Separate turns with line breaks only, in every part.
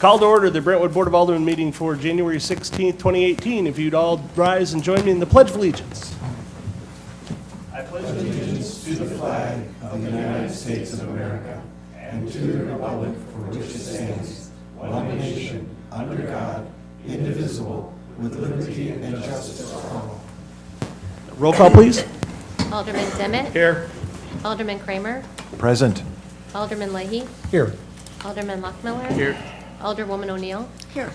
Call to order the Brentwood Board of Aldermen meeting for January 16th, 2018. If you'd all rise and join me in the Pledge of Allegiance. I pledge allegiance
To the flag of the United States of America and to the republic for which it stands, one nation, under God, indivisible, with liberty and justice for all.
Roll call, please.
Alderman Demmett.
Here.
Alderman Kramer.
Present.
Alderman Leahy.
Here.
Alderman Lockmiller.
Here.
Alderwoman O'Neill.
Here.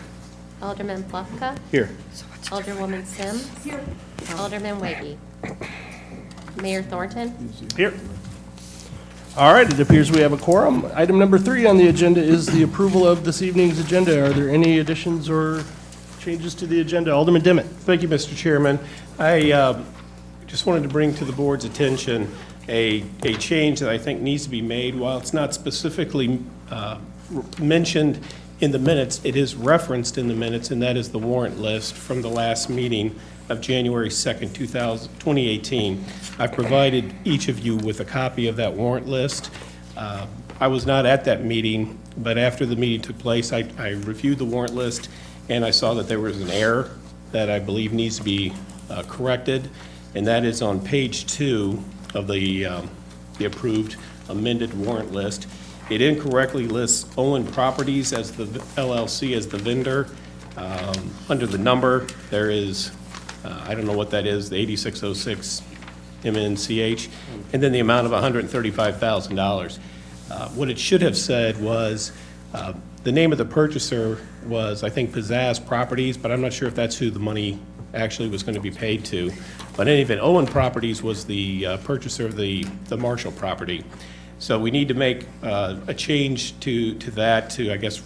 Alderman Plufka.
Here.
Alderwoman Sims. Here. Alderman Waggy. Mayor Thornton.
Here. All right, it appears we have a quorum. Item number 3 on the agenda is the approval of this evening's agenda. Are there any additions or changes to the agenda? Alderman Demmett.
Thank you, Mr. Chairman. I just wanted to bring to the board's attention a change that I think needs to be made. While it's not specifically mentioned in the minutes, it is referenced in the minutes, and that is the warrant list from the last meeting of January 2nd, 2018. I've provided each of you with a copy of that warrant list. I was not at that meeting, but after the meeting took place, I reviewed the warrant list, and I saw that there was an error that I believe needs to be corrected, and that is on page 2 of the approved amended warrant list. It incorrectly lists Owen Properties as the LLC as the vendor. Under the number, there is, I don't know what that is, the 8606 MNCH, and then the amount of $135,000. What it should have said was, the name of the purchaser was, I think, Pizzazz Properties, but I'm not sure if that's who the money actually was going to be paid to. But in any event, Owen Properties was the purchaser of the Marshall property. So we need to make a change to that to, I guess,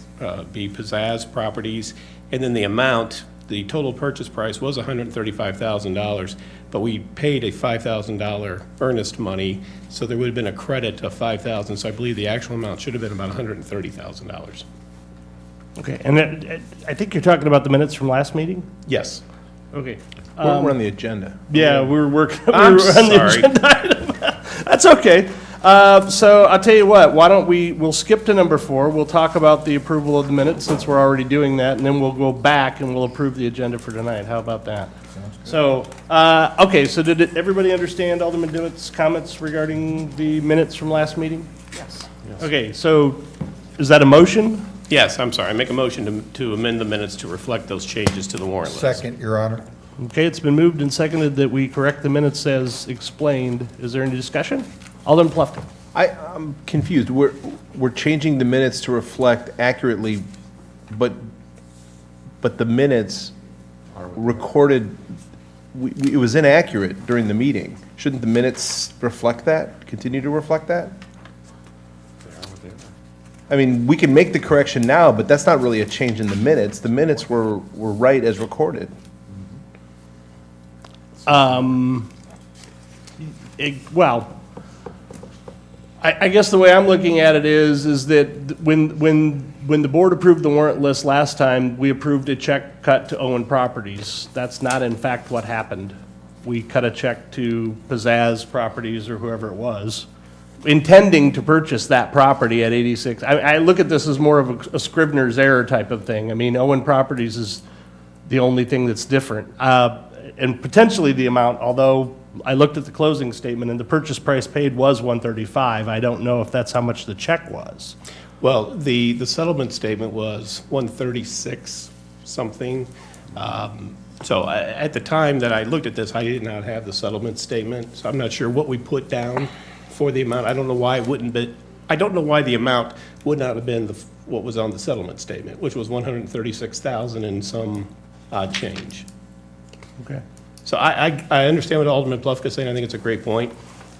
be Pizzazz Properties. And then the amount, the total purchase price was $135,000, but we paid a $5,000 earnest money, so there would have been a credit of $5,000. So I believe the actual amount should have been about $130,000.
Okay, and I think you're talking about the minutes from last meeting?
Yes.
Okay.
We're on the agenda.
Yeah, we're working.
I'm
on the
sorry.
agenda item. That's okay. So I'll tell you what, why don't we'll skip to number 4. We'll talk about the approval of the minutes since we're already doing that, and then we'll go back and we'll approve the agenda for tonight. How about that? So, okay, so did everybody understand Alderman Dimmitt's comments regarding the minutes from last meeting?
Yes.
Okay, so is that a motion?
Yes, I'm sorry. I make a motion to amend the minutes to reflect those changes to the warrant list.
Second, Your Honor.
Okay, it's been moved and seconded that we correct the minutes as explained. Is there any discussion? Alderman Plufka.
I'm confused. We're changing the minutes to reflect accurately, but the minutes recorded, it was inaccurate during the meeting. Shouldn't the minutes reflect that, continue to reflect that? I mean, we can make the correction now, but that's not really a change in the minutes. The minutes were right as recorded.
Well, I guess the way I'm looking at it is that when the board approved the warrant list last time, we approved a check cut to Owen Properties. That's not in fact what happened. We cut a check to Pizzazz Properties or whoever it was, intending to purchase that property at 86. I look at this as more of a Scrivener's error type of thing. I mean, Owen Properties is the only thing that's different. And potentially the amount, although I looked at the closing statement and the purchase price paid was $135. I don't know if that's how much the check was.
Well, the settlement statement was 136 something. So at the time that I looked at this, I did not have the settlement statement, so I'm not sure what we put down for the amount. I don't know why it wouldn't be, I don't know why the amount would not have been what was on the settlement statement, which was 136,000 and some odd change.
Okay.
So I understand what Alderman Plufka is saying. I think it's a great point.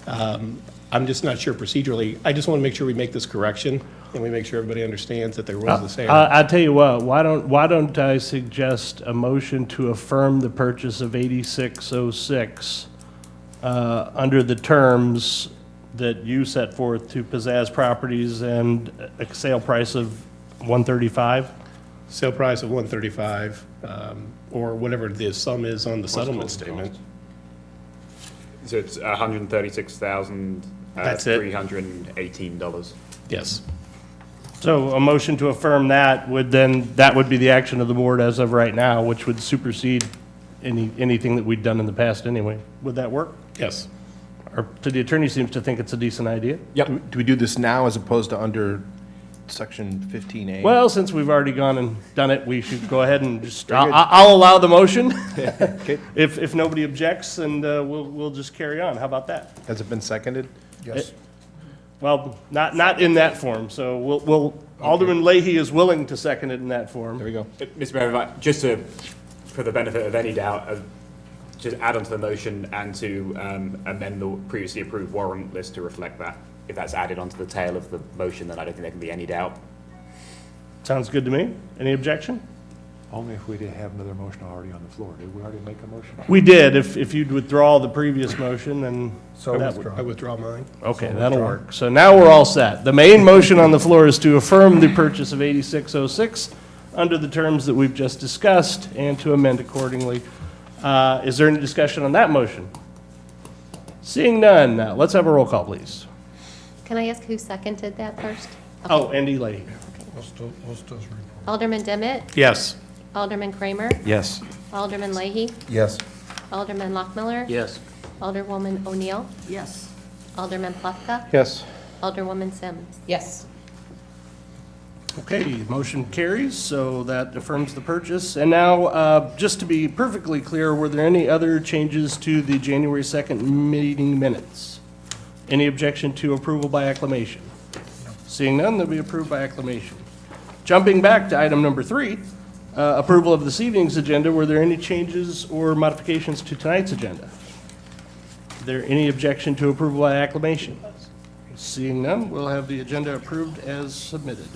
I'm just not sure procedurally. I just want to make sure we make this correction and we make sure everybody understands that there was this error.
I'll tell you what, why don't I suggest a motion to affirm the purchase of 8606 under the terms that you set forth to Pizzazz Properties and a sale price of $135?
Sale price of 135, or whatever the sum is on the settlement statement.
So it's $136,318.
Yes.
So a motion to affirm that would that would be the action of the board as of right now, which would supersede anything that we'd done in the past anyway. Would that work?
Yes.
Or the attorney seems to think it's a decent idea.
Do we do this now as opposed to under section 15A?
Well, since we've already gone and done it, we should go ahead and just, I'll allow the motion.
Okay.
If nobody objects, and we'll just carry on. How about that?
Has it been seconded?
Yes.
Well, not in that form, so Alderman Leahy is willing to second it in that form.
There we go.
Mr. Mayor, if I- just to, for the benefit of any doubt, just add onto the motion and to amend the previously approved warrant list to reflect that. If that's added onto the tail of the motion, then I don't think there can be any doubt.
Sounds good to me. Any objection?
Only if we didn't have another motion already on the floor. Did we already make a motion?
We did. If you'd withdraw the previous motion, then
So
that
withdrawn.
I withdraw mine.
okay, that'll work. So now we're all set. The main motion on the floor is to affirm the purchase of 8606 under the terms that we've just discussed and to amend accordingly. Is there any discussion on that motion? Seeing none, now let's have a roll call, please.
Can I ask who seconded that first?
Oh, Andy Leahy.
Alderman Demmett,
Yes.
Alderman Kramer,
Yes.
Alderman Leahy,
Yes.
Alderman Lockmiller,
Yes.
Alderwoman O'Neill,
Yes.
Alderman Plufka,
Yes.
Alderwoman Sims.
Yes.
Okay, motion carries, so that affirms the purchase. And now, just to be perfectly clear, were there any other changes to the January 2nd meeting minutes? Any objection to approval by acclamation? Seeing none, they'll be approved by acclamation. Jumping back to item number 3, approval of this evening's agenda, were there any changes or modifications to tonight's agenda? Is there any objection to approval by acclamation? Seeing none, we'll have the agenda approved as submitted.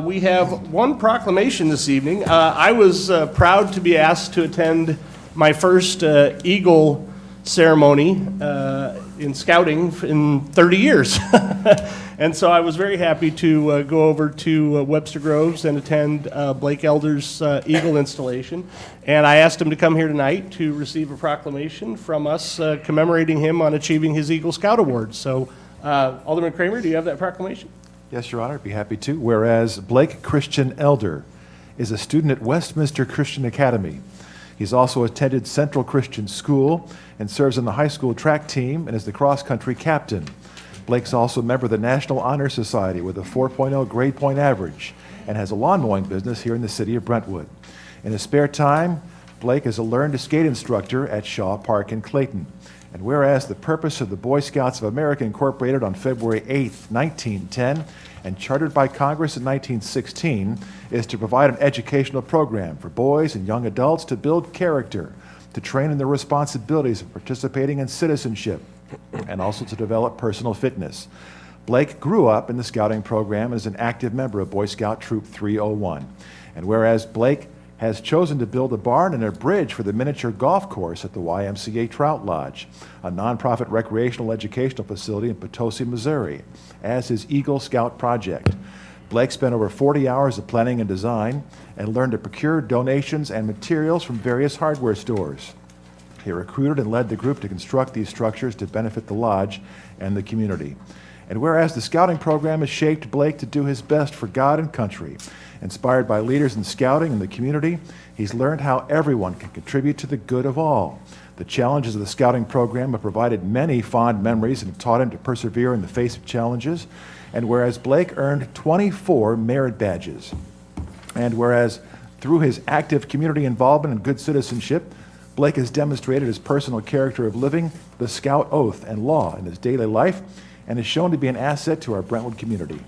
We have one proclamation this evening. I was proud to be asked to attend my first Eagle ceremony in scouting in 30 years. And so I was very happy to go over to Webster Groves and attend Blake Elder's Eagle installation. And I asked him to come here tonight to receive a proclamation from us commemorating him on achieving his Eagle Scout Award. So Alderman Kramer, do you have that proclamation?
Yes, Your Honor, I'd be happy to. Whereas Blake Christian Elder is a student at Westminster Christian Academy. He's also attended Central Christian School and serves on the high school track team and is the cross-country captain. Blake's also a member of the National Honor Society with a 4.0 grade point average and has a lawn mowing business here in the city of Brentwood. In his spare time, Blake is a learn-to-skate instructor at Shaw Park in Clayton. And whereas the purpose of the Boy Scouts of America Incorporated on February 8, 1910, and chartered by Congress in 1916, is to provide an educational program for boys and young adults to build character, to train in the responsibilities of participating in citizenship, and also to develop personal fitness. Blake grew up in the scouting program and is an active member of Boy Scout Troop 301. And whereas Blake has chosen to build a barn and a bridge for the miniature golf course at the YMCA Trout Lodge, a nonprofit recreational educational facility in Potosi, Missouri, as his Eagle Scout project. Blake spent over 40 hours of planning and design and learned to procure donations and materials from various hardware stores. He recruited and led the group to construct these structures to benefit the lodge and the community. And whereas the scouting program has shaped Blake to do his best for God and country, inspired by leaders in scouting and the community, he's learned how everyone can contribute to the good of all. The challenges of the scouting program have provided many fond memories and have taught him to persevere in the face of challenges. And whereas Blake earned 24 merit badges, and whereas through his active community involvement and good citizenship, Blake has demonstrated his personal character of living the Scout oath and law in his daily life and is shown to be an asset to our Brentwood community.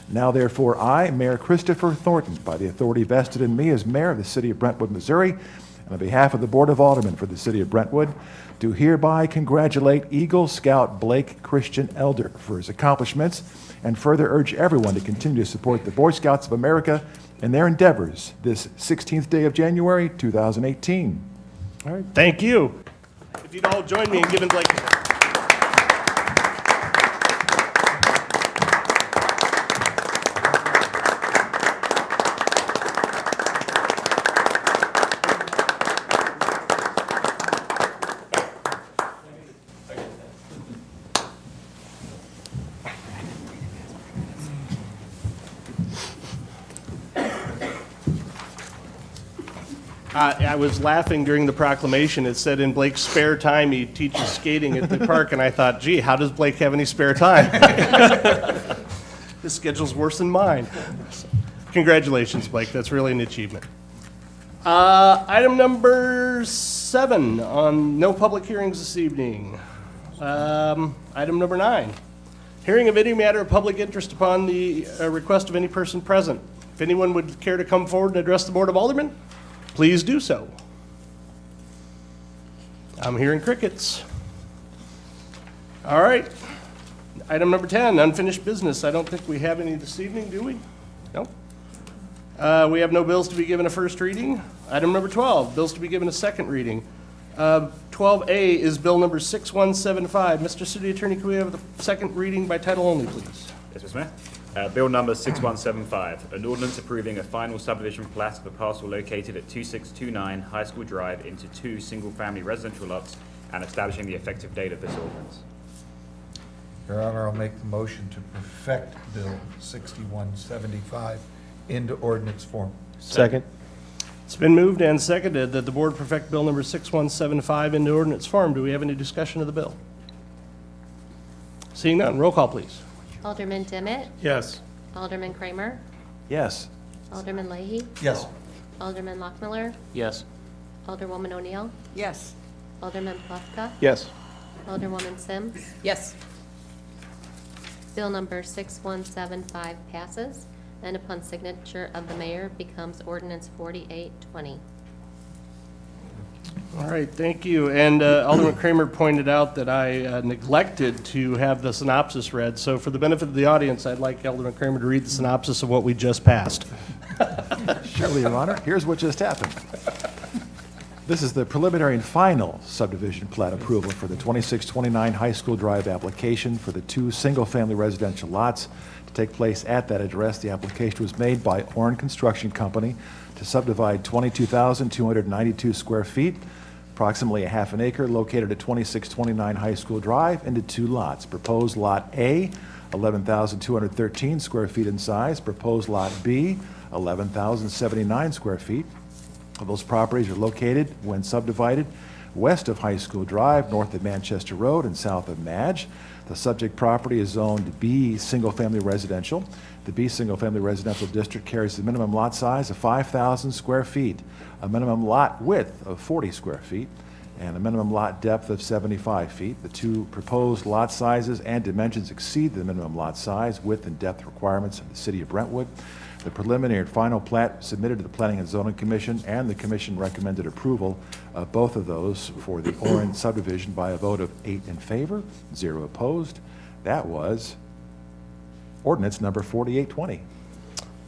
Now, therefore, I, Mayor Christopher Thornton, by the authority vested in me as mayor of the city of Brentwood, Missouri, and on behalf of the Board of Aldermen for the city of Brentwood, do hereby congratulate Eagle Scout Blake Christian Elder for his accomplishments and further urge everyone to continue to support the Boy Scouts of America in their endeavors this 16th day of January, 2018.
All right, thank you. If you'd all join me in giving Blake. I was laughing during the proclamation. It said in Blake's spare time, he teaches skating at the park, and I thought, gee, how does Blake have any spare time? His schedule's worse than mine. Congratulations, Blake. That's really an achievement. Item number 7 on no public hearings this evening. Item number 9, hearing of any matter of public interest upon the request of any person present. If anyone would care to come forward and address the Board of Aldermen, please do so. I'm hearing crickets. All right. Item number 10, unfinished business. I don't think we have any this evening, do we? No. We have no bills to be given a first reading. Item number 12, bills to be given a second reading. 12A is bill number 6175. Mr. City Attorney, can we have the second reading by title only, please?
Yes, Mr. Mayor. Bill number 6175, an ordinance approving a final subdivision plat of a parcel located at 2629 High School Drive into 2 single-family residential lots and establishing the effective date of this ordinance.
Your Honor, I'll make the motion to perfect Bill 6175 into ordinance form.
Second?
It's been moved and seconded that the board perfect bill number 6175 into ordinance form. Do we have any discussion of the bill? Seeing none, roll call, please.
Alderman Dimmitt,
Yes.
Alderman Kramer,
Yes.
Alderman Leahy,
Yes.
Alderman Lockmiller,
Yes.
Alderwoman O'Neill,
Yes.
Alderman Plufka,
Yes.
Alderwoman Sims.
Yes.
Bill number 6175 passes, and upon signature of the mayor becomes ordinance 4820.
All right, thank you. And Alderman Kramer pointed out that I neglected to have the synopsis read. So for the benefit of the audience, I'd like Alderman Kramer to read the synopsis of what we just passed.
Surely, Your Honor. Here's what just happened. This is the preliminary and final subdivision plat approval for the 2629 High School Drive application for the 2 single-family residential lots to take place at that address. The application was made by Orrin Construction Company to subdivide 22,292 square feet, approximately a half an acre, located at 2629 High School Drive, into 2 lots. Proposed Lot A, 11,213 square feet in size. Proposed Lot B, 11,079 square feet. Those properties are located, when subdivided, west of High School Drive, north of Manchester Road, and south of Madge. The subject property is zoned B, single-family residential. The B single-family residential district carries a minimum lot size of 5,000 square feet, a minimum lot width of 40 square feet, and a minimum lot depth of 75 feet. The 2 proposed lot sizes and dimensions exceed the minimum lot size, width, and depth requirements of the city of Brentwood. The preliminary and final plat submitted to the Planning and Zoning Commission, and the Commission recommended approval of both of those for the Orrin subdivision by a vote of 8 in favor, 0 opposed. That was ordinance number 4820.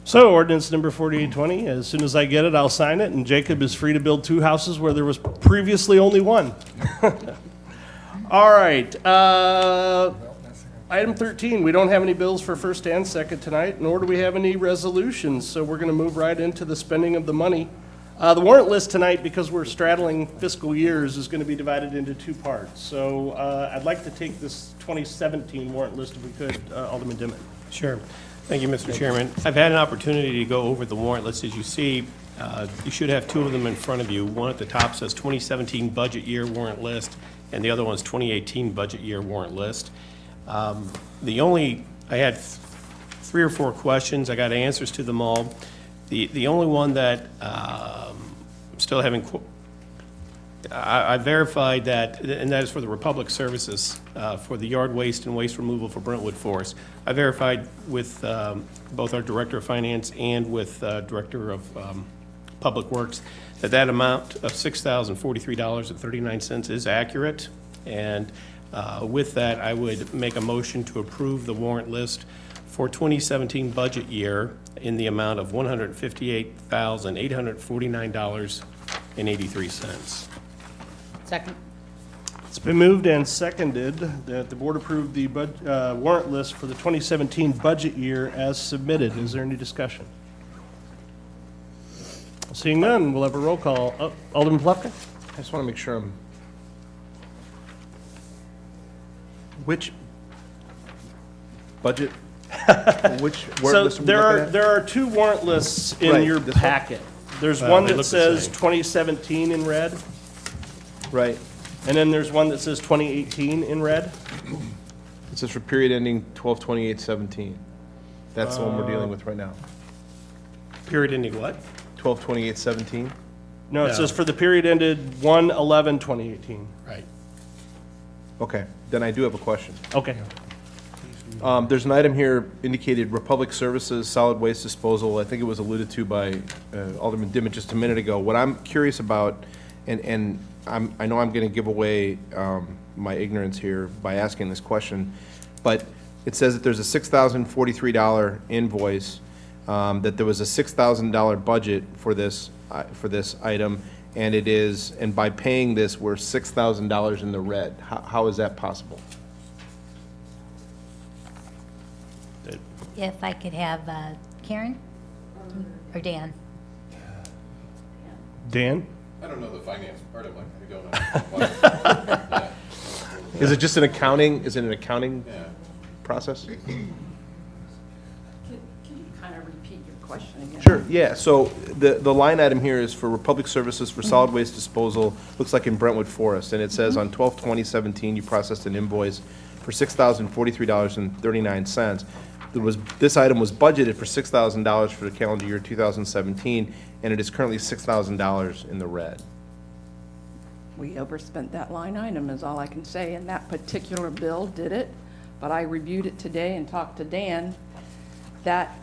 So ordinance number 4820, as soon as I get it, I'll sign it, and Jacob is free to build 2 houses where there was previously only 1. All right. Item 13, we don't have any bills for first and second tonight, nor do we have any resolutions, so we're going to move right into the spending of the money. The warrant list tonight, because we're straddling fiscal years, is going to be divided into 2 parts. So I'd like to take this 2017 warrant list if we could, Alderman Dimmitt.
Sure. Thank you, Mr. Chairman. I've had an opportunity to go over the warrant list. As you see, you should have 2 of them in front of you. One at the top says 2017 budget year warrant list, and the other one's 2018 budget year warrant list. I had 3 or 4 questions. I got answers to them all. The only one that I'm still having, I verified that, and that is for the Republic Services, for the yard waste and waste removal for Brentwood Forest. I verified with both our Director of Finance and with Director of Public Works that that amount of $6,043.39 is accurate. And with that, I would make a motion to approve the warrant list for 2017 budget year in the amount of $158,849.83.
Second.
It's been moved and seconded that the board approve the warrant list for the 2017 budget year as submitted. Is there any discussion? Seeing none, we'll have a roll call. Alderman Plufka?
I just want to make sure I'm... Which budget? Which warrant
So
list are we looking at?
there are 2 warrant lists in
Right,
your
this one?
packet. There's
Well,
one
they
that
look the
says
same.
2017 in red,
Right.
and then there's one that says 2018 in red.
It says for period ending 12/28/17. That's the one we're dealing with right now.
Period ending what?
12/28/17.
No, it
No.
says for the period ended 1/11/2018.
Right.
Okay, then I do have a question.
Okay.
There's an item here indicated Republic Services, solid waste disposal. I think it was alluded to by Alderman Dimmitt just a minute ago. What I'm curious about, and I know I'm going to give away my ignorance here by asking this question, but it says that there's a $6,043 invoice, that there was a $6,000 budget for this item, and it is, and by paying this, we're $6,000 in the red. How is that possible?
If I could have Karen or Dan?
Dan?
I don't know the finance part of it, I don't know.
Is it just an accounting, is it an accounting
Yeah.
process?
Can you kind of repeat your question again?
Sure, yeah, so the line item here is for Republic Services for solid waste disposal, looks like in Brentwood Forest, and it says on 12/20/17, you processed an invoice for $6,043.39. This item was budgeted for $6,000 for the calendar year 2017, and it is currently $6,000 in the red.
We overspent that line item is all I can say, and that particular bill did it, but I reviewed it today and talked to Dan. That,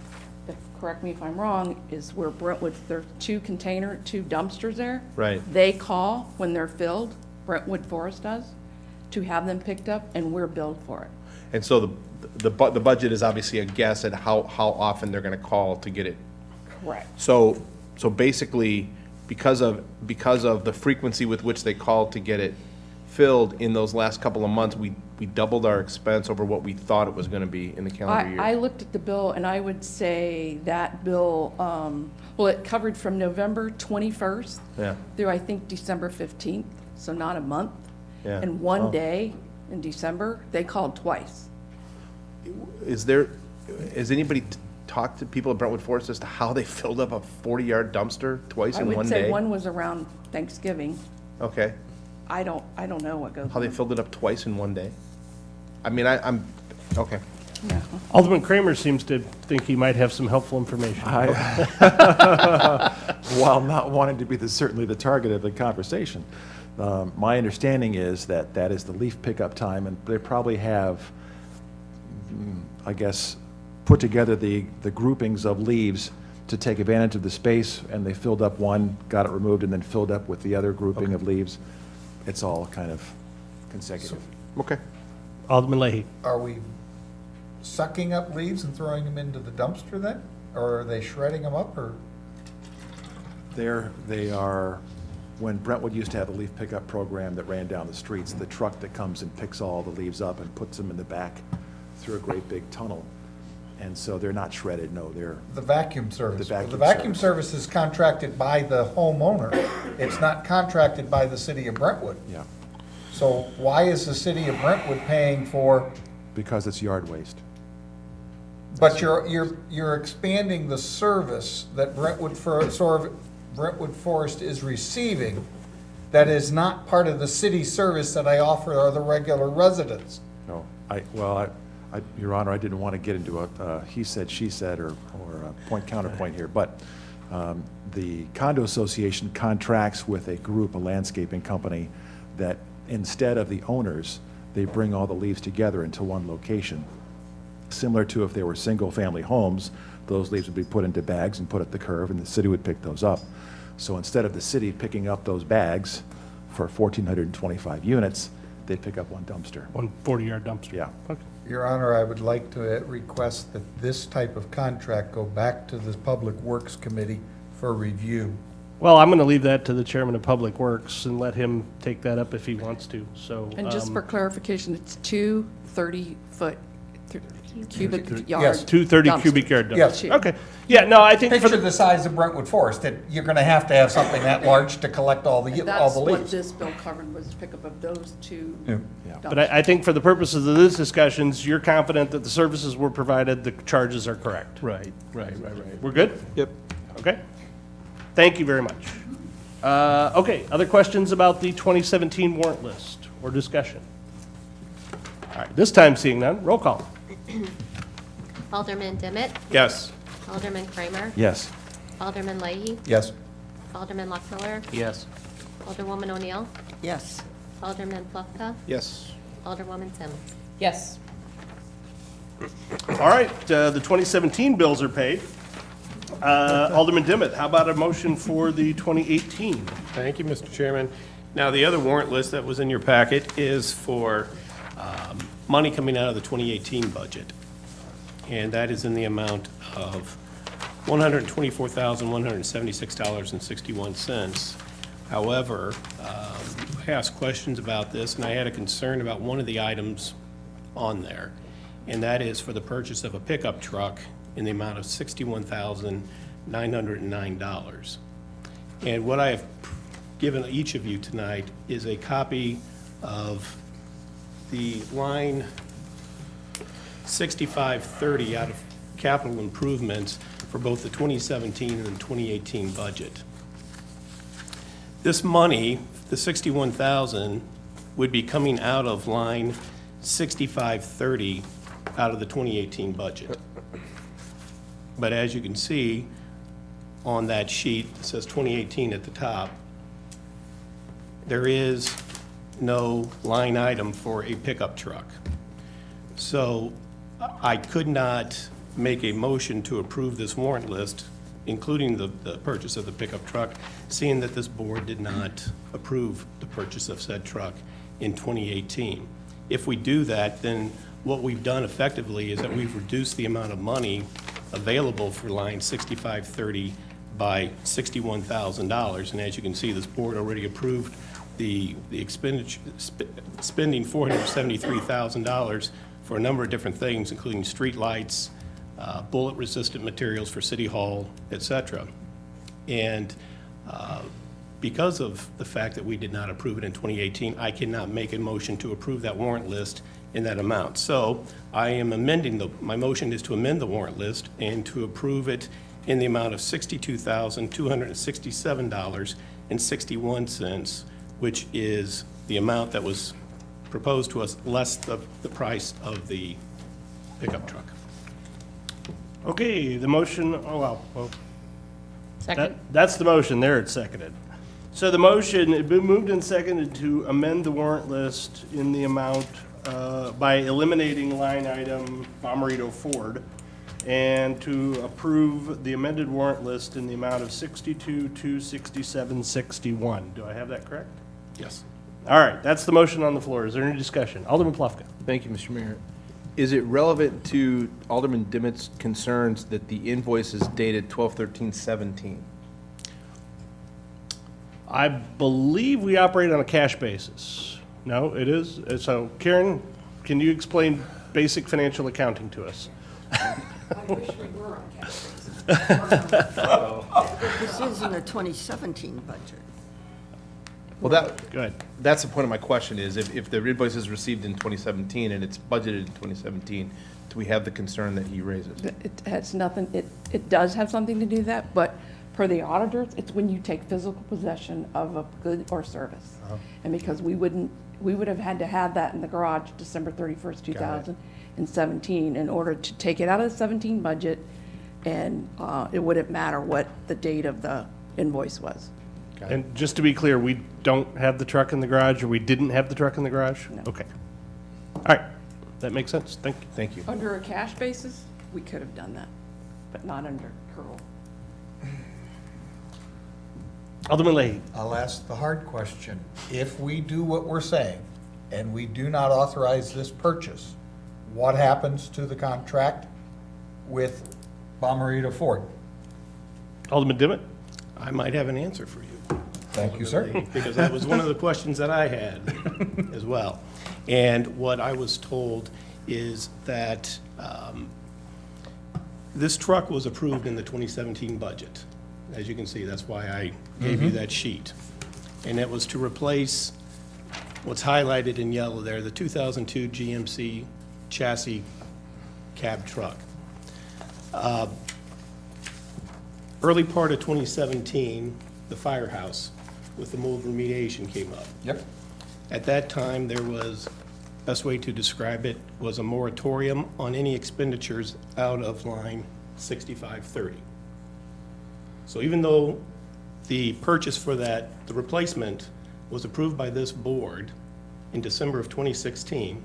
correct me if I'm wrong, is where Brentwood, there are two dumpsters there.
Right.
They call when they're filled, Brentwood Forest does, to have them picked up, and we're billed for it.
And so the budget is obviously a guess at how often they're gonna call to get it.
Correct.
So basically, because of the frequency with which they called to get it filled in those last couple of months, we doubled our expense over what we thought it was gonna be in the calendar year.
I looked at the bill, and I would say that bill, well, it covered from November 21st
Yeah.
through, I think, December 15th, so not a month.
Yeah.
And
Oh.
one day in December, they called twice.
Has anybody talked to people at Brentwood Forest as to how they filled up a 40-yard dumpster twice
I
in one
would
day?
say one was around Thanksgiving.
Okay.
I don't know what goes
How they
on.
filled it up twice in one day? I mean, I'm, okay.
Yeah.
Alderman Kramer seems to think he might have some helpful information.
While not wanting to be certainly the target of the conversation, my understanding is that that is the leaf pickup time, and they probably have, I guess, put together the groupings of leaves to take advantage of the space, and they filled up one, got it removed, and then filled up with the other grouping of leaves. It's all kind of consecutive.
Okay.
Alderman Leahy.
Are we sucking up leaves and throwing them into the dumpster then? Or are they shredding them up, or?
They are, when Brentwood used to have a leaf pickup program that ran down the streets, the truck that comes and picks all the leaves up and puts them in the back through a great big tunnel. And so they're not shredded, no, they're,
The vacuum service.
The vacuum
The vacuum service is contracted by the homeowner. It's not contracted by the city of Brentwood.
yeah,
So why is the city of Brentwood paying for,
because it's yard waste.
but you're expanding the service that Brentwood Forest is receiving that is not part of the city service that I offer are the regular residents.
No, Your Honor, I didn't want to get into a he said, she said, or a point counterpoint here, but the condo association contracts with a group, a landscaping company, that instead of the owners, they bring all the leaves together into one location. Similar to if they were single-family homes, those leaves would be put into bags and put at the curb, and the city would pick those up. So instead of the city picking up those bags for 1,425 units, they'd pick up one dumpster.
One 40-yard dumpster.
Yeah.
Okay.
Your Honor, I would like to request that this type of contract go back to the Public Works Committee for review.
Well, I'm going to leave that to the chairman of Public Works and let him take that up if he wants to, so.
And just for clarification, it's two 30-foot cubic
Yes.
yard.
230
dumpsters.
cubic yard
Yes.
dumpster. Okay. Yeah, no, I think for
Picture
the,
the size of Brentwood Forest, that you're gonna have to have something that large to collect all the
That's what
leaves.
this bill covered, was pickup of those two
Yeah.
dumpsters.
but I think for the purposes of this discussions, you're confident that the services were provided, the charges are correct.
Right.
We're good?
Yep.
Okay. Thank you very much. Okay, other questions about the 2017 warrant list or discussion? All right, this time seeing none, roll call.
Alderman Dimmitt,
Yes.
Alderman Kramer,
Yes.
Alderman Leahy,
Yes.
Alderman Lockmiller,
Yes.
Alderwoman O'Neill,
Yes.
Alderman Plufka,
Yes.
Alderwoman Simmons.
Yes.
All right, the 2017 bills are paid. Alderman Dimmitt, how about a motion for the 2018?
Thank you, Mr. Chairman. Now, the other warrant list that was in your packet is for money coming out of the 2018 budget. And that is in the amount of $124,176.61. However, I asked questions about this, and I had a concern about one of the items on there, and that is for the purchase of a pickup truck in the amount of $61,909. And what I have given each of you tonight is a copy of the line 6530 out of capital improvements for both the 2017 and the 2018 budget. This money, the 61,000, would be coming out of line 6530 out of the 2018 budget. But as you can see on that sheet, it says 2018 at the top, there is no line item for a pickup truck. So I could not make a motion to approve this warrant list, including the purchase of the pickup truck, seeing that this board did not approve the purchase of said truck in 2018. If we do that, then what we've done effectively is that we've reduced the amount of money available for line 6530 by $61,000. And as you can see, this board already approved the expenditure, spending $473,000 for a number of different things, including street lights, bullet-resistant materials for City Hall, et cetera. And because of the fact that we did not approve it in 2018, I cannot make a motion to approve that warrant list in that amount. So I am amending my motion is to amend the warrant list and to approve it in the amount of $62,267.61, which is the amount that was proposed to us, less the price of the pickup truck.
Okay, the motion, well,
Second.
that's the motion, there it's seconded. So the motion, it been moved and seconded to amend the warrant list in the amount, by eliminating line item Bomarito Ford, and to approve the amended warrant list in the amount of $62,267.61. Do I have that correct?
Yes.
All right, that's the motion on the floor. Is there any discussion? Alderman Plufka.
Thank you, Mr. Mayor. Is it relevant to Alderman Dimmitt's concerns that the invoice is dated 12/13/17?
I believe we operate on a cash basis. No, it is? So Karen, can you explain basic financial accounting to us?
I wish we were on cash basis. This is in the 2017 budget.
Well,
Go ahead.
that's the point of my question is if the invoice is received in 2017 and it's budgeted in 2017, do we have the concern that he raises?
It has nothing, it does have something to do with that, but per the auditors, it's when you take physical possession of a good or service. And because we would have had to have that in the garage December 31st, 2017 in order to take it out of the 17 budget, and it wouldn't matter what the date of the invoice was.
And just to be clear, we don't have the truck in the garage, or we didn't have the truck in the garage?
No.
Okay. All right, that makes sense. Thank you.
Thank you.
Under a cash basis, we could have done that, but not under Curl.
Alderman Leahy.
I'll ask the hard question. If we do what we're saying, and we do not authorize this purchase, what happens to the contract with Bomarito Ford?
Alderman Dimmitt.
I might have an answer for you.
Thank you, sir.
Because that was one of the questions that I had as well. And what I was told is that this truck was approved in the 2017 budget. As you can see, that's why I gave you that sheet. And it was to replace what's highlighted in yellow there, the 2002 GMC chassis cab truck. early part of 2017, the firehouse with the mold remediation came up.
Yep.
At that time, there was, best way to describe it, was a moratorium on any expenditures out of line 6530. So even though the purchase for that, the replacement, was approved by this board in December of 2016,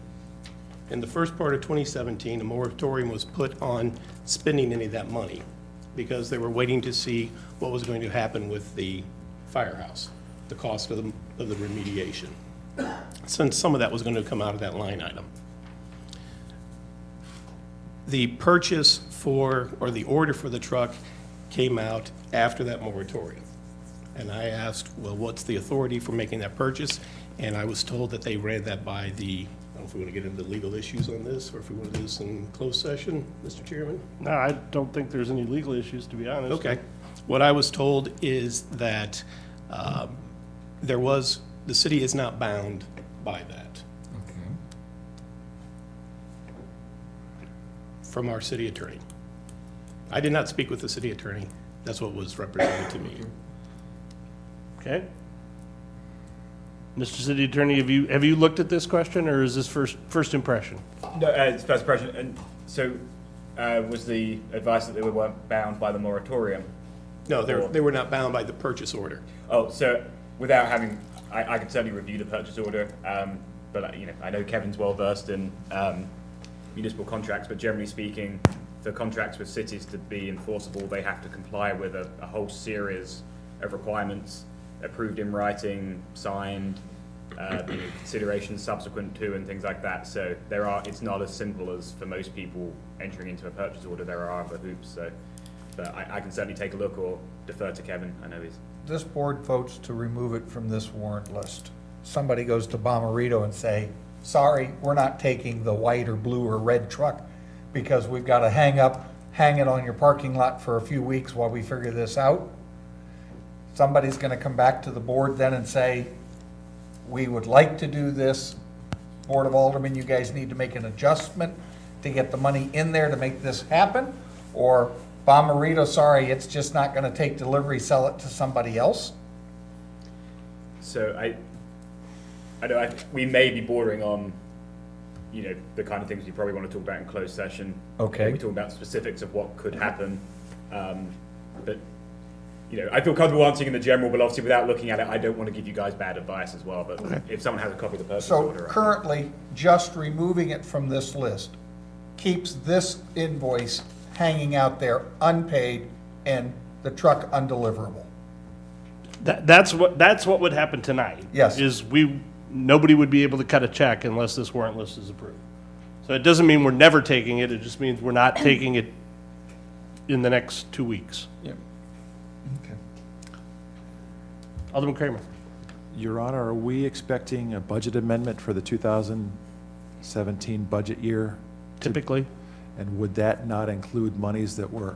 in the first part of 2017, a moratorium was put on spending any of that money because they were waiting to see what was going to happen with the firehouse, the cost of the remediation, since some of that was going to come out of that line item. The purchase for, or the order for the truck came out after that moratorium. And I asked, well, what's the authority for making that purchase? And I was told that they ran that by the, I don't know if we want to get into legal issues on this, or if we want to do this in closed session, Mr. Chairman?
No, I don't think there's any legal issues, to be honest.
Okay. What I was told is that the city is not bound by that. From our city attorney. I did not speak with the city attorney. That's what was represented to me.
Okay. Mr. City Attorney, have you looked at this question, or is this first impression?
No, it's first impression. And so, was the advice that they weren't bound by the moratorium?
No, they were not bound by the purchase order.
Oh, so without having, I can certainly review the purchase order, but I know Kevin's well versed in municipal contracts, but generally speaking, for contracts with cities to be enforceable, they have to comply with a whole series of requirements approved in writing, signed, considerations subsequent to, and things like that. So it's not as simple as for most people entering into a purchase order. There are other hoops. So, but I can certainly take a look or defer to Kevin. I know he's.
This board votes to remove it from this warrant list. Somebody goes to Bomarito and say, sorry, we're not taking the white or blue or red truck because we've got to hang it on your parking lot for a few weeks while we figure this out. Somebody's going to come back to the board then and say, we would like to do this. Board of Aldermen, you guys need to make an adjustment to get the money in there to make this happen. Or Bomarito, sorry, it's just not going to take delivery, sell it to somebody else.
So I know we may be bordering on, the kind of things you probably want to talk about in closed session.
Okay.
We talk about specifics of what could happen, but I feel comfortable answering in the general, but obviously without looking at it, I don't want to give you guys bad advice as well. But if someone has a copy of the purchase
So
order,
currently, just removing it from this list keeps this invoice hanging out there unpaid and the truck undeliverable.
That's what would happen tonight.
Yes.
Nobody would be able to cut a check unless this warrant list is approved. So it doesn't mean we're never taking it, it just means we're not taking it in the next 2 weeks.
Yep. Okay.
Alderman Kramer.
Your Honor, are we expecting a budget amendment for the 2017 budget year?
Typically.
And would that not include monies that were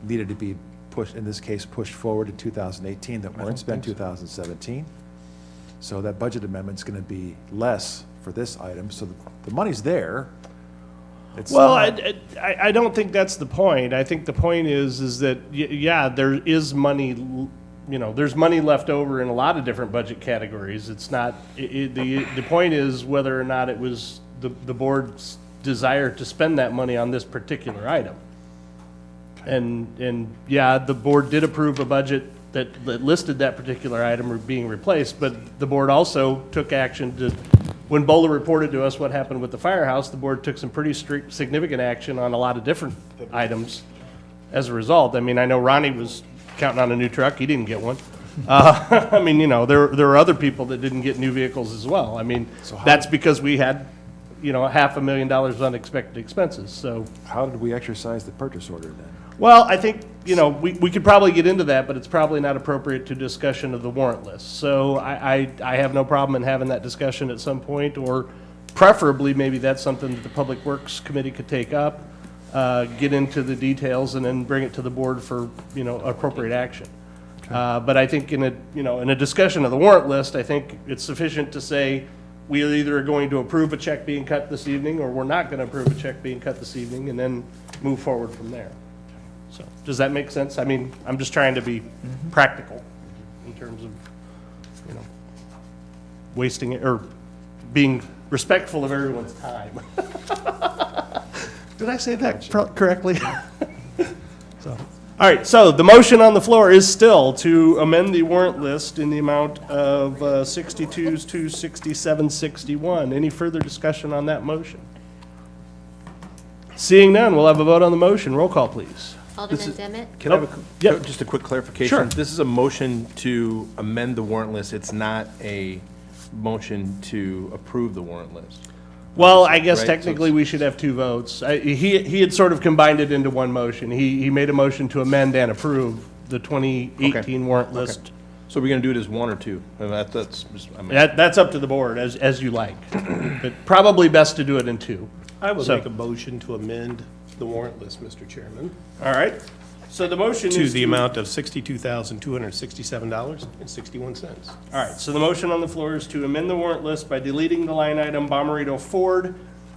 needed to be pushed, in this case, pushed forward in 2018 that weren't spent in 2017? So that budget amendment's going to be less for this item, so the money's there. It's
Well,
not-
I don't think that's the point. I think the point is that, yeah, there is money, there's money left over in a lot of different budget categories. It's not, the point is whether or not it was the board's desire to spend that money on this particular item. And yeah, the board did approve a budget that listed that particular item being replaced, but the board also took action to, when Bola reported to us what happened with the firehouse, the board took some pretty significant action on a lot of different items as a result. I mean, I know Ronnie was counting on a new truck, he didn't get one. I mean, there were other people that didn't get new vehicles as well. I mean, that's because we had, $500,000 unexpected expenses, so.
How did we exercise the purchase order then?
Well, I think, we could probably get into that, but it's probably not appropriate to discussion of the warrant list. So I have no problem in having that discussion at some point, or preferably, maybe that's something that the Public Works Committee could take up, get into the details, and then bring it to the board for, appropriate action. But I think in a discussion of the warrant list, I think it's sufficient to say, we either are going to approve a check being cut this evening, or we're not going to approve a check being cut this evening, and then move forward from there. So, does that make sense? I mean, I'm just trying to be practical in terms of, you know, wasting it, or being respectful of everyone's time. Did I say that correctly? So, all right, so the motion on the floor is still to amend the warrant list in the amount of 62s to 6761. Any further discussion on that motion? Seeing none, we'll have a vote on the motion. Roll call, please.
Alderman Demmett,
Can I have
Yep.
just a quick clarification?
Sure.
This is a motion to amend the warrant list. It's not a motion to approve the warrant list.
Well, I guess
Right, so
technically
it's-
we should have two votes. He had sort of combined it into one motion. He made a motion to amend and approve the 2018 warrant
Okay.
list.
So we're going to do it as one or two? That's just, I mean,
That's up to the board, as you like. But probably best to do it in two.
I would
So-
make a motion to amend the warrant list, Mr. Chairman,
All right? So the motion is
to the amount of $62,267.61.
All right, so the motion on the floor is to amend the warrant list by deleting the line item Bomarito Ford,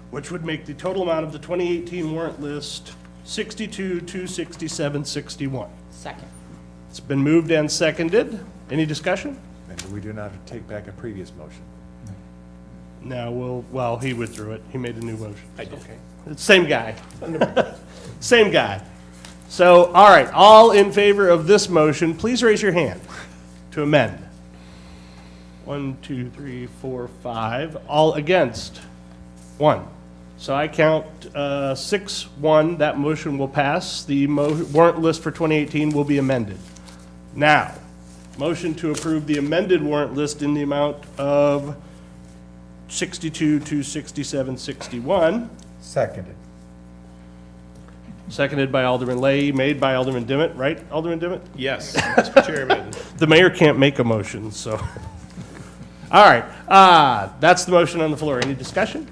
which would make the total amount of the 2018 warrant list 62,267.61.
Second.
It's been moved and seconded. Any discussion?
Maybe we do not take back a previous motion.
No, well, he withdrew it. He made a new motion.
I did.
It's Same guy. Same guy. So, all right, all in favor of this motion, please raise your hand to amend. 1, 2, 3, 4, 5. All against? 1. So I count 6-1. That motion will pass. The warrant list for 2018 will be amended. Now, motion to approve the amended warrant list in the amount of 62 to 6761.
Seconded.
Seconded by Alderman Leahy, made by Alderman Dimmitt, right, Alderman Dimmitt?
Yes, Mr. Chairman.
The mayor can't make a motion, so. All right, that's the motion on the floor. Any discussion?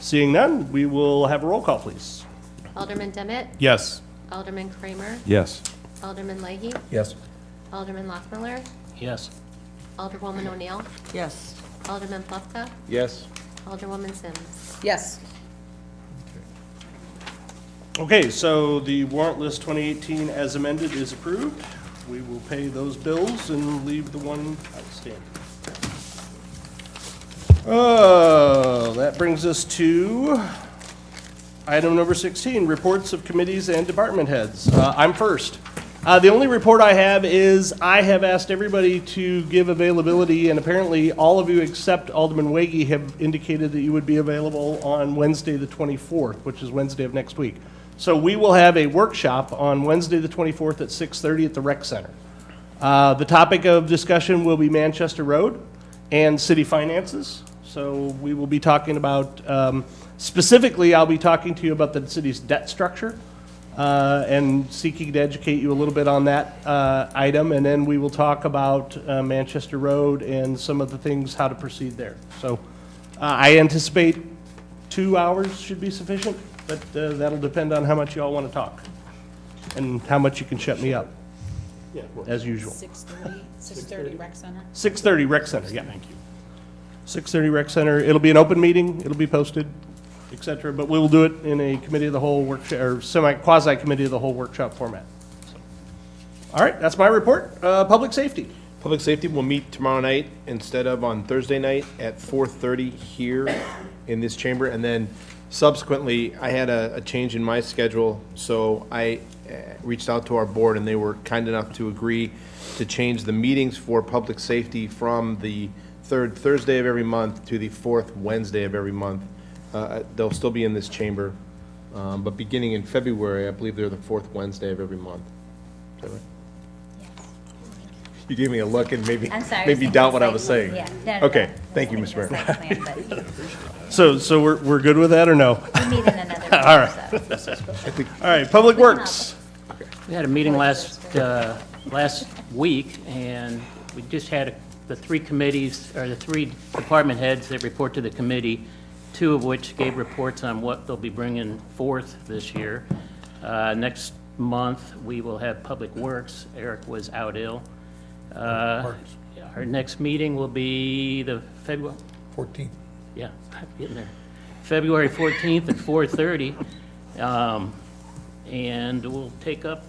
Seeing none, we will have a roll call, please.
Alderman Demmett,
Yes.
Alderman Kramer,
Yes.
Alderman Leahy,
yes.
Alderman Lockmiller,
Yes.
Alderwoman O'Neill,
Yes.
Alderman Plufka,
Yes.
Alderwoman Sims.
Yes.
Okay, so the warrant list 2018 as amended is approved. We will pay those bills and leave the one outstanding. Oh, that brings us to item number 16, reports of committees and department heads. I'm first. The only report I have is I have asked everybody to give availability, and apparently all of you except Alderman Wagey have indicated that you would be available on Wednesday, the 24th, which is Wednesday of next week. So we will have a workshop on Wednesday, the 24th at 6:30 at the Rec Center. The topic of discussion will be Manchester Road and city finances. So we will be talking about, specifically, I'll be talking to you about the city's debt structure and seeking to educate you a little bit on that item. And then we will talk about Manchester Road and some of the things, how to proceed there. So I anticipate 2 hours should be sufficient, but that'll depend on how much you all want to talk and how much you can shut me up, as usual.
6:30 Rec Center?
6:30 Rec Center, yeah. Thank you. 6:30 Rec Center. It'll be an open meeting. It'll be posted, et cetera, but we will do it in a committee of the whole workshop, or quasi committee of the whole workshop format. So, all right, that's my report. Public safety.
Public Safety will meet tomorrow night instead of on Thursday night at 4:30 here in this chamber. And then subsequently, I had a change in my schedule, so I reached out to our board, and they were kind enough to agree to change the meetings for Public Safety from the third Thursday of every month to the fourth Wednesday of every month. They'll still be in this chamber, but beginning in February, I believe they're the fourth Wednesday of every month. Is that right? You gave me a look and maybe
I'm sorry.
made me doubt what I was saying.
Yeah. No,
Okay,
no,
thank you,
that's
Mr. Mayor.
the site plan,
So we're good with that or no?
but we meet in another
All
room,
right.
so.
All right, Public Works.
We had a meeting last week, and we just had the three committees, or the three department heads that report to the committee, two of which gave reports on what they'll be bringing forth this year. Next month, we will have Public Works. Eric was out ill. Our next meeting will be the February...
14th.
Yeah, I'm getting there. February 14th at 4:30. and we'll take up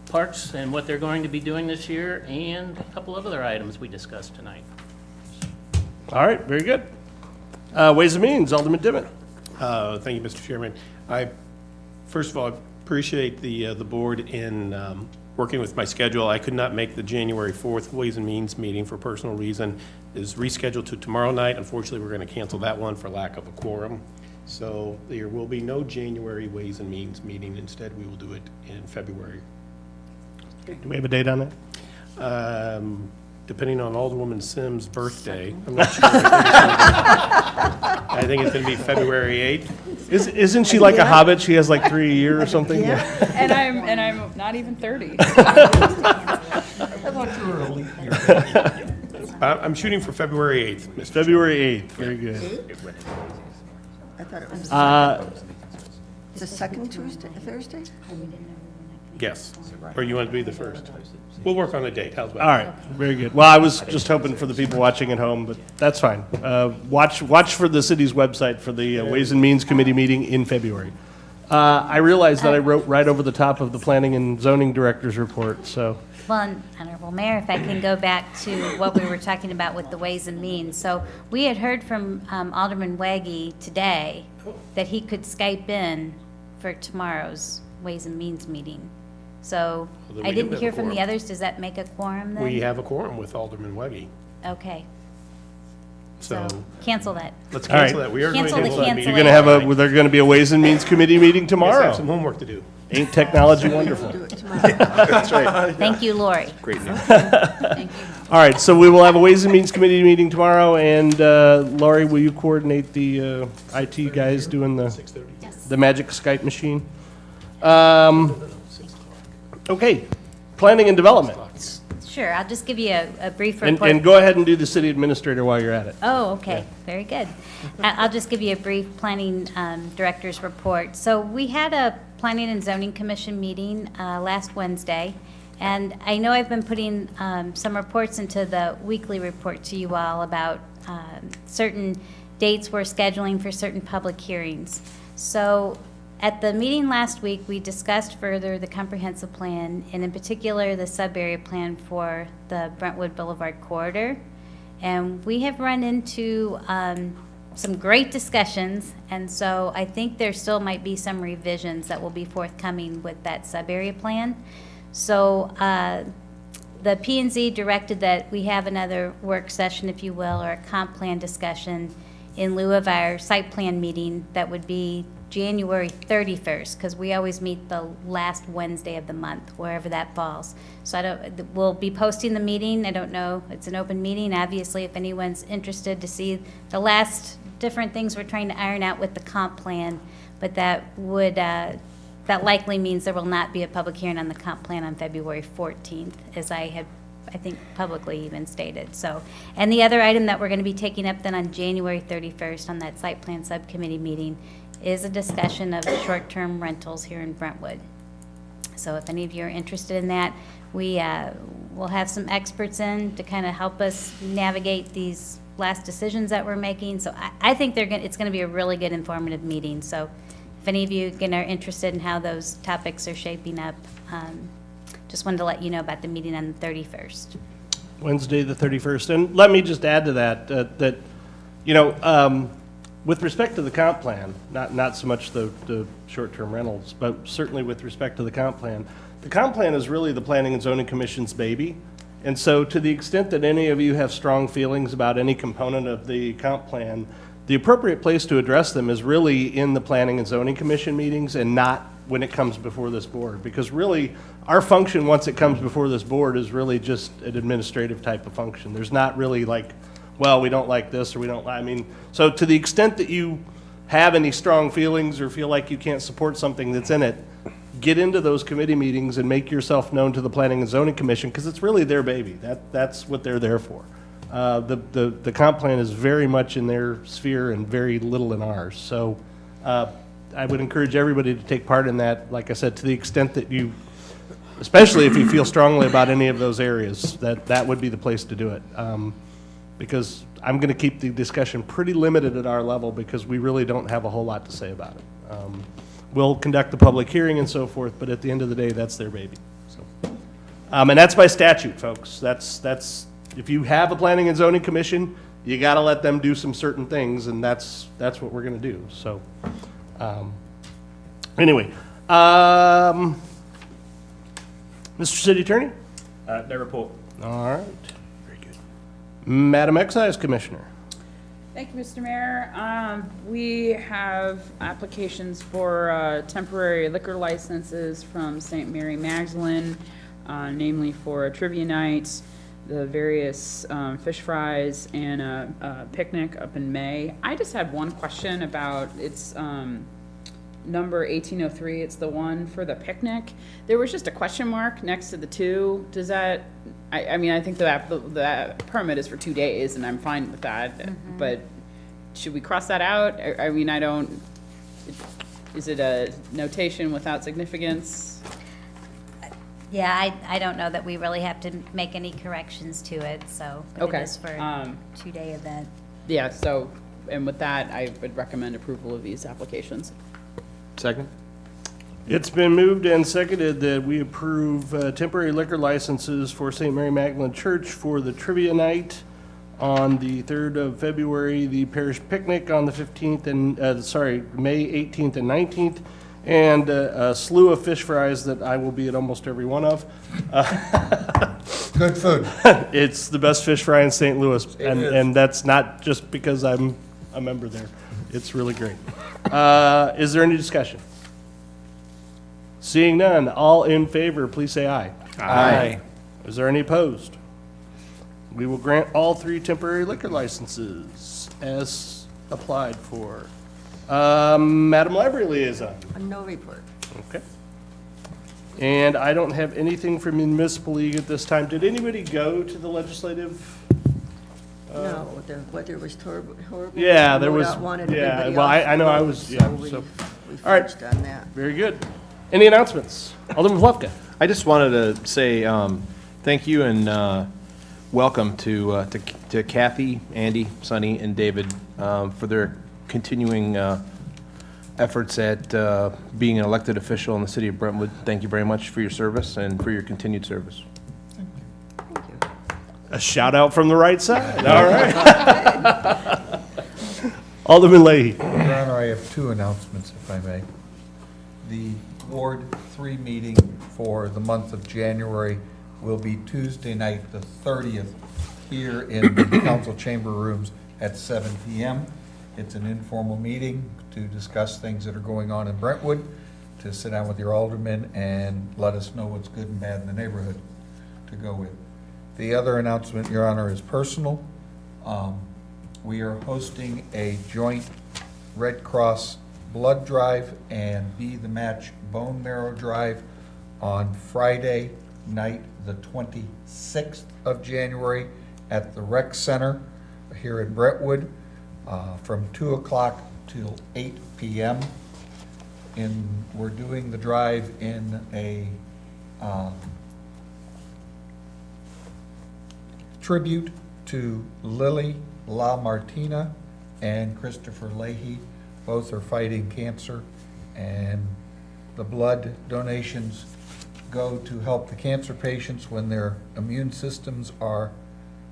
parks and what they're going to be doing this year, and a couple of other items we discussed tonight.
All right, very good. Ways and Means, Alderman Dimmitt.
Thank you, Mr. Chairman. First of all, I appreciate the board in working with my schedule. I could not make the January 4th Ways and Means meeting for personal reason. It is rescheduled to tomorrow night. Unfortunately, we're going to cancel that one for lack of a quorum. So there will be no January Ways and Means meeting. Instead, we will do it in February.
Do we have a date on that?
Depending on Alderwoman Sims' birthday. I'm not sure. I think it's going to be February 8th.
Isn't she like a hobbit? She has like 3 a year or something?
And I'm not even 30.
I'm shooting for February 8th, Mr.
February 8th, very good.
I thought it was the second Tuesday, Thursday?
Yes. Or you want to be the first? We'll work on a date. How's about
All right, very good. Well, I was just hoping for the people watching at home, but that's fine. Watch for the city's website for the Ways and Means Committee meeting in February. I realized that I wrote right over the top of the Planning and Zoning Director's report, so.
Well, and Honorable Mayor, if I can go back to what we were talking about with the Ways and Means. So we had heard from Alderman Waggy today that he could Skype in for tomorrow's Ways and Means meeting. So
Well, then we
I
do
didn't
have
hear
a
from the
quorum.
others. Does that make a quorum then?
We have a quorum with Alderman Weggie.
Okay,
So
so cancel that.
let's
All right.
cancel that. We are going to
Cancel the
cancel that
cancel
meeting.
You're gonna have there's gonna be a Ways and Means Committee meeting
Yes, I have some
tomorrow.
homework to do.
Ain't technology wonderful?
Thank you, Lori.
Great news.
All right, so we will have a Ways and Means Committee meeting tomorrow, and Laurie, will you coordinate the IT guys doing the magic Skype machine? Okay, Planning and Development.
Sure, I'll just give you a brief
And
report.
go ahead and do the city administrator while you're at it.
Oh, okay, very good. I'll just give you a brief planning director's report. So we had a Planning and Zoning Commission meeting last Wednesday, and I know I've been putting some reports into the weekly report to you all about certain dates we're scheduling for certain public hearings. So at the meeting last week, we discussed further the comprehensive plan, and in particular, the sub-area plan for the Brentwood Boulevard corridor. And we have run into some great discussions, and so I think there still might be some revisions that will be forthcoming with that sub-area plan. So the P&Z directed that we have another work session, if you will, or a comp plan discussion in lieu of our site plan meeting that would be January 31st, because we always meet the last Wednesday of the month, wherever that falls. So we'll be posting the meeting. I don't know, it's an open meeting. Obviously, if anyone's interested to see the last different things we're trying to iron out with the comp plan, but that likely means there will not be a public hearing on the comp plan on February 14th, as I had, I think, publicly even stated. So, and the other item that we're going to be taking up then on January 31st on that site plan subcommittee meeting is a discussion of short-term rentals here in Brentwood. So if any of you are interested in that, we will have some experts in to kind of help us navigate these last decisions that we're making. So I think it's going to be a really good informative meeting. So if any of you again are interested in how those topics are shaping up, just wanted to let you know about the meeting on the 31st.
Wednesday, the 31st. And let me just add to that, with respect to the comp plan, not so much the short-term rentals, but certainly with respect to the comp plan is really the Planning and Zoning Commission's baby. And so to the extent that any of you have strong feelings about any component of the comp plan, the appropriate place to address them is really in the Planning and Zoning Commission meetings and not when it comes before this board. Because really, our function, once it comes before this board, is really just an administrative type of function. There's not really like, well, we don't like this or we don't like, so to the extent that you have any strong feelings or feel like you can't support something that's in it, get into those committee meetings and make yourself known to the Planning and Zoning Commission, because it's really their baby. That's what they're there for. The comp plan is very much in their sphere and very little in ours. So I would encourage everybody to take part in that, like I said, to the extent that you, especially if you feel strongly about any of those areas, that would be the place to do it. Because I'm going to keep the discussion pretty limited at our level because we really don't have a whole lot to say about it. we'll conduct the public hearing and so forth, but at the end of the day, that's their baby, so. And that's by statute, folks. That's, if you have a planning and zoning commission, you gotta let them do some certain things, and that's what we're gonna do, so. Anyway, Mr. City Attorney?
No report.
All right, very good. Madam Excise Commissioner?
Thank you, Mr. Mayor. We have applications for temporary liquor licenses from St. Mary Magdalene, namely for a trivia night, the various fish fries, and a picnic up in May. I just had one question about its number 1803. It's the one for the picnic. There was just a question mark next to the two. Does that, I mean, I think the permit is for 2 days, and I'm fine with that, but should we cross that out? I mean, I don't, is it a notation without significance?
Yeah, I don't know that we really have to make any corrections to it, so. But
Okay,
it is for a 2-day event.
Yeah, so, and with that, I would recommend approval of these applications.
Second?
It's been moved and seconded that we approve temporary liquor licenses for St. Mary Magdalene Church for the trivia night on the 3rd of February, the parish picnic on the 15th and, May 18th and 19th, and a slew of fish fries that I will be at almost every one of.
Good food.
It's the best fish fry in St. Louis, and that's not just because I'm a member there. It's really great. Is there any discussion? Seeing none, all in favor, please say aye.
Aye.
Is there any opposed? We will grant all 3 temporary liquor licenses as applied for. Madam Library Liaison?
No report.
Okay. And I don't have anything from Municipal League at this time. Did anybody go to the legislative?
No, the weather was horrible.
Yeah, there was,
MoDOT wanted
yeah,
everybody
well,
off
I know
the
I
road,
was, yeah,
we
so.
we
All right.
fudged on that.
Very good. Any announcements? Alderman Flufka?
I just wanted to say thank you and welcome to Kathy, Andy, Sonny, and David for their continuing efforts at being an elected official in the city of Brentwood. Thank you very much for your service and for your continued service.
Thank you.
A shout out from the right side. All right. Alderman Leahy.
Your Honor, I have 2 announcements, if I may. The Ward 3 meeting for the month of January will be Tuesday night, the 30th, here in the council chamber rooms at 7 p.m. It's an informal meeting to discuss things that are going on in Brentwood, to sit down with your aldermen and let us know what's good and bad in the neighborhood to go with. The other announcement, Your Honor, is personal. We are hosting a joint Red Cross blood drive and Be the Match bone marrow drive on Friday night, the 26th of January at the Rec Center here in Brentwood from 2 o'clock till 8 p.m. We're doing the drive in a tribute to Lily La Martina and Christopher Leahy. Both are fighting cancer, and the blood donations go to help the cancer patients when their immune systems are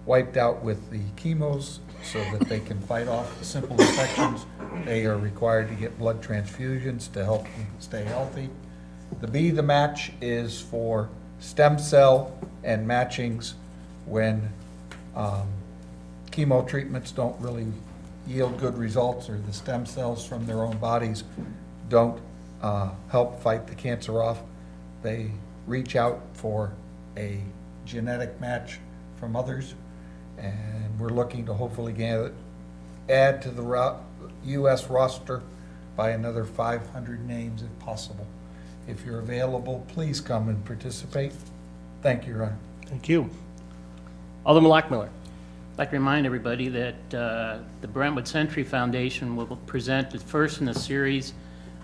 wiped out with the chemos so that they can fight off the simple infections. They are required to get blood transfusions to help them stay healthy. The Be the Match is for stem cell and matchings when chemo treatments don't really yield good results, or the stem cells from their own bodies don't help fight the cancer off. They reach out for a genetic match from others, and we're looking to hopefully add to the U.S. roster by another 500 names if possible. If you're available, please come and participate. Thank you, Your Honor.
Thank you. Alderman Lockmiller.
I'd like to remind everybody that the Brentwood Century Foundation will present the first in a series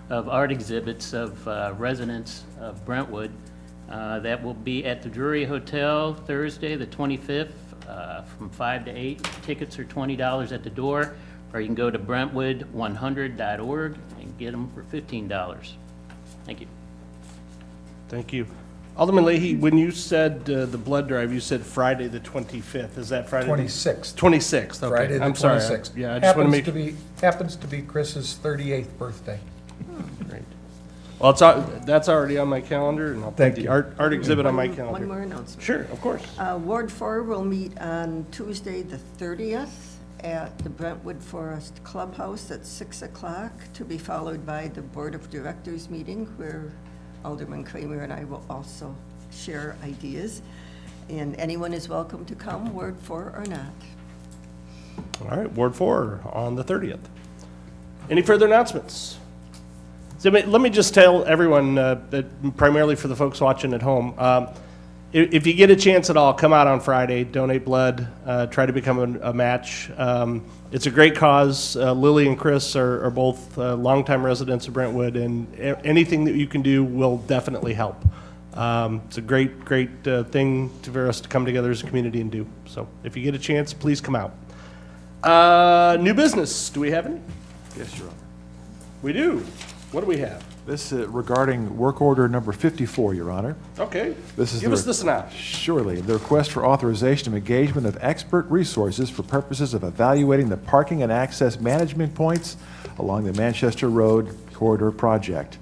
of art exhibits of residents of Brentwood. That will be at the Drury Hotel Thursday, the 25th, from 5 to 8. Tickets are $20 at the door, or you can go to brentwood100.org and get them for $15. Thank you.
Thank you. Alderman Leahy, when you said the blood drive, you said Friday the 25th. Is that Friday?
26th.
26th, okay.
Friday the
I'm sorry.
26th.
Yeah, I just want to make.
Happens to be Chris's 38th birthday.
Great. Well, that's already on my calendar, and I'll put
Thank
the
you.
art exhibit on my
One
calendar.
more announcement.
Sure, of course.
Ward 4 will meet on Tuesday, the 30th, at the Brentwood Forest Clubhouse at 6 o'clock, to be followed by the Board of Directors meeting, where Alderman Kramer and I will also share ideas. And anyone is welcome to come, Ward 4 or not.
All right, Ward 4 on the 30th. Any further announcements? So let me just tell everyone, that primarily for the folks watching at home, if you get a chance at all, come out on Friday, donate blood, try to become a match. It's a great cause. Lily and Chris are both longtime residents of Brentwood, and anything that you can do will definitely help. It's a great thing for us to come together as a community and do. So if you get a chance, please come out. New business, do we have any?
Yes, Your Honor.
We do. What do we have?
This regarding work order number 54, Your Honor.
Okay.
This is
Give us the synopsis.
Surely. The request for authorization of engagement of expert resources for purposes of evaluating the parking and access management points along the Manchester Road Corridor project.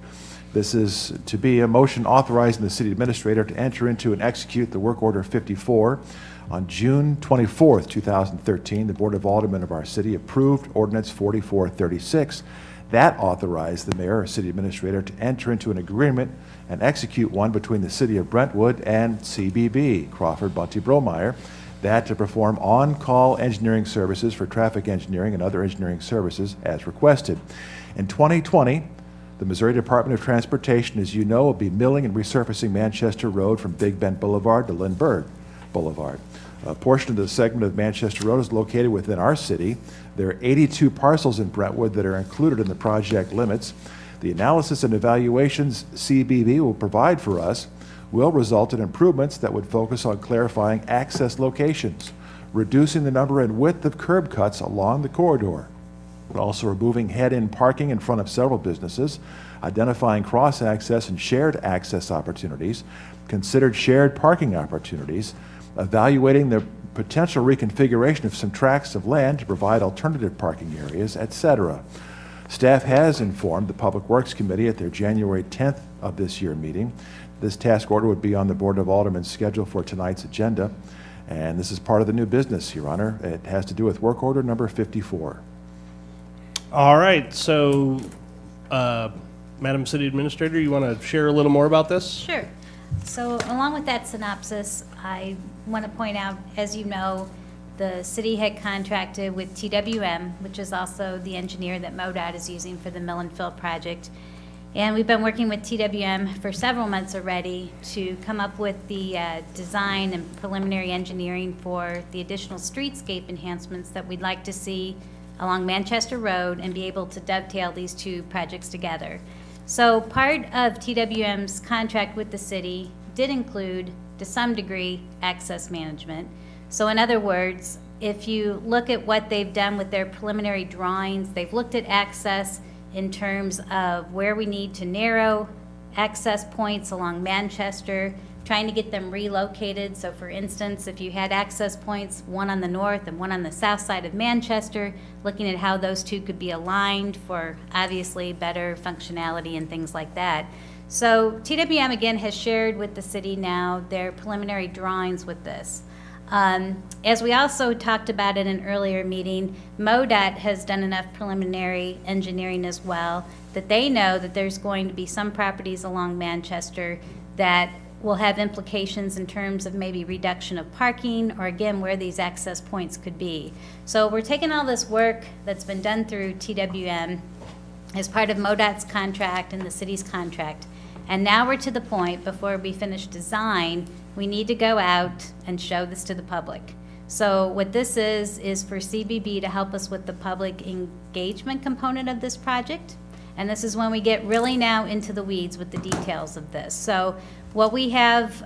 This is to be a motion authorizing the city administrator to enter into and execute the work order 54. On June 24th, 2013, the Board of Aldermen of our city approved Ordinance 4436. That authorized the mayor or city administrator to enter into an agreement and execute one between the city of Brentwood and CBB, Crawford Bunty Bromeyer, that to perform on-call engineering services for traffic engineering and other engineering services as requested. In 2020, the Missouri Department of Transportation, as you know, will be milling and resurfacing Manchester Road from Big Bend Boulevard to Lindbergh Boulevard. A portion of the segment of Manchester Road is located within our city. There are 82 parcels in Brentwood that are included in the project limits. The analysis and evaluations CBB will provide for us will result in improvements that would focus on clarifying access locations, reducing the number and width of curb cuts along the corridor, but also removing head-in parking in front of several businesses, identifying cross-access and shared access opportunities, considered shared parking opportunities, evaluating the potential reconfiguration of some tracts of land to provide alternative parking areas, etc. Staff has informed the Public Works Committee at their January 10th of this year meeting. This task order would be on the Board of Aldermen's schedule for tonight's agenda, and this is part of the new business, Your Honor. It has to do with work order number 54.
All right, so, Madam City Administrator, you want to share a little more about this?
Sure. So along with that synopsis, I want to point out, as you know, the city had contracted with TWM, which is also the engineer that MoDOT is using for the mill and fill project. And we've been working with TWM for several months already to come up with the design and preliminary engineering for the additional streetscape enhancements that we'd like to see along Manchester Road and be able to dovetail these two projects together. So part of TWM's contract with the city did include, to some degree, access management. So in other words, if you look at what they've done with their preliminary drawings, they've looked at access in terms of where we need to narrow access points along Manchester, trying to get them relocated. So for instance, if you had access points, one on the north and one on the south side of Manchester, looking at how those two could be aligned for obviously better functionality and things like that. So TWM again has shared with the city now their preliminary drawings with this. As we also talked about in an earlier meeting, MoDOT has done enough preliminary engineering as well that they know that there's going to be some properties along Manchester that will have implications in terms of maybe reduction of parking or again where these access points could be. So we're taking all this work that's been done through TWM as part of MoDOT's contract and the city's contract. And now we're to the point, before we finish design, we need to go out and show this to the public. So what this is for CBB to help us with the public engagement component of this project. And this is when we get really now into the weeds with the details of this. So what we have,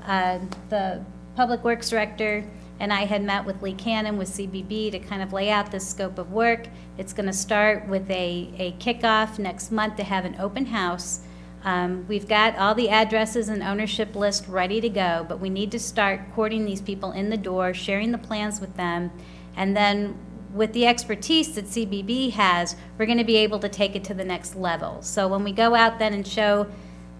the Public Works Director and I had met with Lee Cannon with CBB to kind of lay out this scope of work. It's going to start with a kickoff next month to have an open house We've got all the addresses and ownership list ready to go, but we need to start courting these people in the door, sharing the plans with them, and then with the expertise that CBB has, we're going to be able to take it to the next level. So when we go out then and show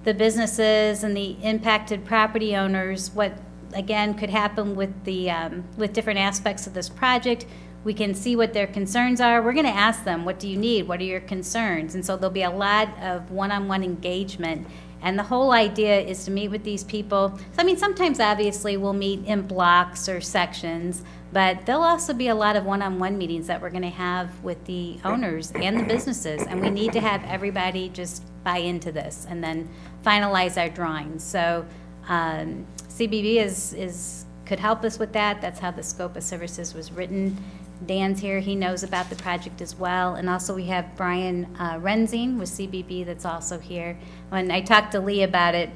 the businesses and the impacted property owners what, again, could happen with the with different aspects of this project, we can see what their concerns are. We're going to ask them, what do you need? What are your concerns? And so there'll be a lot of one-on-one engagement. And the whole idea is to meet with these people. So, I mean, sometimes obviously we'll meet in blocks or sections, but there'll also be a lot of one-on-one meetings that we're going to have with the owners and the businesses. And we need to have everybody just buy into this and then finalize our drawings. So CBB could help us with that. That's how the scope of services was written. Dan's here, he knows about the project as well. And also we have Brian Renzing with CBB that's also here. When I talked to Lee about it,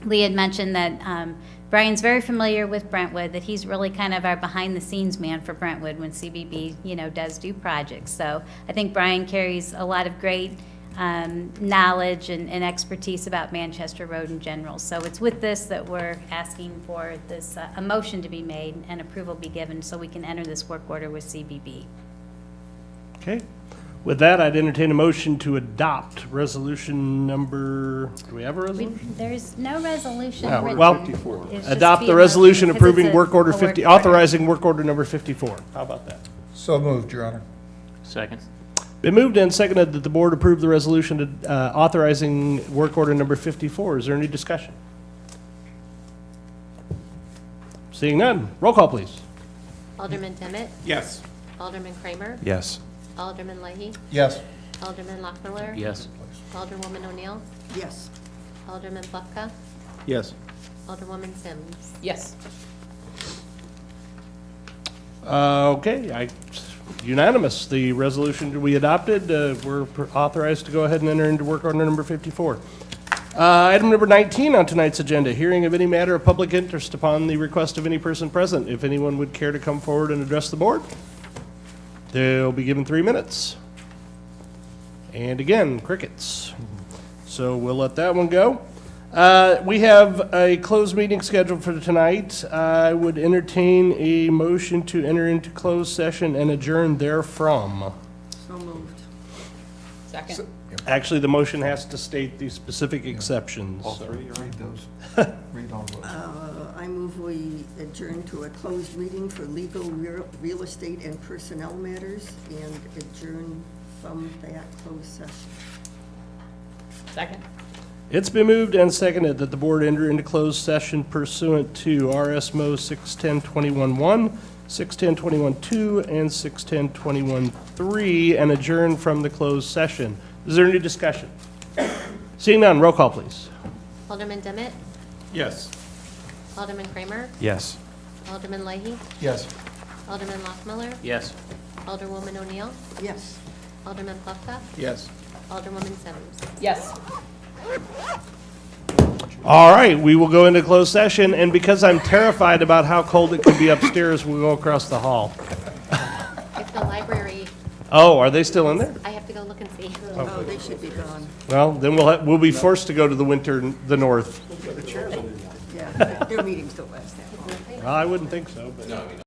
Lee had mentioned that Brian's very familiar with Brentwood, that he's really kind of our behind-the-scenes man for Brentwood when CBB, does do projects. So I think Brian carries a lot of great knowledge and expertise about Manchester Road in general. So it's with this that we're asking for this, a motion to be made and approval be given so we can enter this work order with CBB.
Okay. With that, I'd entertain a motion to adopt resolution number, do we have a resolution?
There's no resolution
No,
written.
well,
It's just
adopt
be
the
a
resolution
motion, 'cause
approving
it's a-
work order
a
50,
order.
authorizing work order number 54. How about that?
So moved, Your Honor.
Second.
Been moved and seconded that the board approve the resolution authorizing work order number 54. Is there any discussion? Seeing none, roll call, please.
Alderman Demmett,
Yes.
Alderman Kramer,
Yes.
Alderman Leahy,
Yes.
Alderman Lockmiller.
Yes.
Alderwoman O'Neill,
Yes.
Alderman Plufka,
Yes.
Alderwoman Sims.
Yes.
Okay, unanimous. The resolution we adopted, we're authorized to go ahead and enter into work order number 54. Item number 19 on tonight's agenda, hearing of any matter of public interest upon the request of any person present. If anyone would care to come forward and address the board, they'll be given 3 minutes. And again, crickets. So we'll let that one go. We have a closed meeting scheduled for tonight. I would entertain a motion to enter into closed session and adjourn therefrom.
So moved.
Second.
Actually, the motion has to state the specific exceptions.
All three, read those. Read all those.
I move we adjourn to a closed meeting for legal, real estate, and personnel matters, and adjourn from that closed session.
Second.
It's been moved and seconded that the board enter into closed session pursuant to RSMO 610-21-1, 610-21-2, and 610-21-3, and adjourn from the closed session. Is there any discussion? Seeing none, roll call, please.
Alderman Demmett,
Yes.
Alderman Kramer,
Yes.
Alderman Leahy,
Yes.
Alderman Lockmiller,
Yes.
Alderwoman O'Neill,
Yes.
Alderman Plufka,
Yes.
Alderwoman Sims.
Yes.
All right, we will go into closed session, and because I'm terrified about how cold it can be upstairs, we'll go across the hall.
If the library,
Oh, are they still in there?
I have to go look and see.
Oh, they should be gone.
Well, then we'll be forced to go to the north.
Yeah, their meetings don't last that long.
Well, I wouldn't think so, but.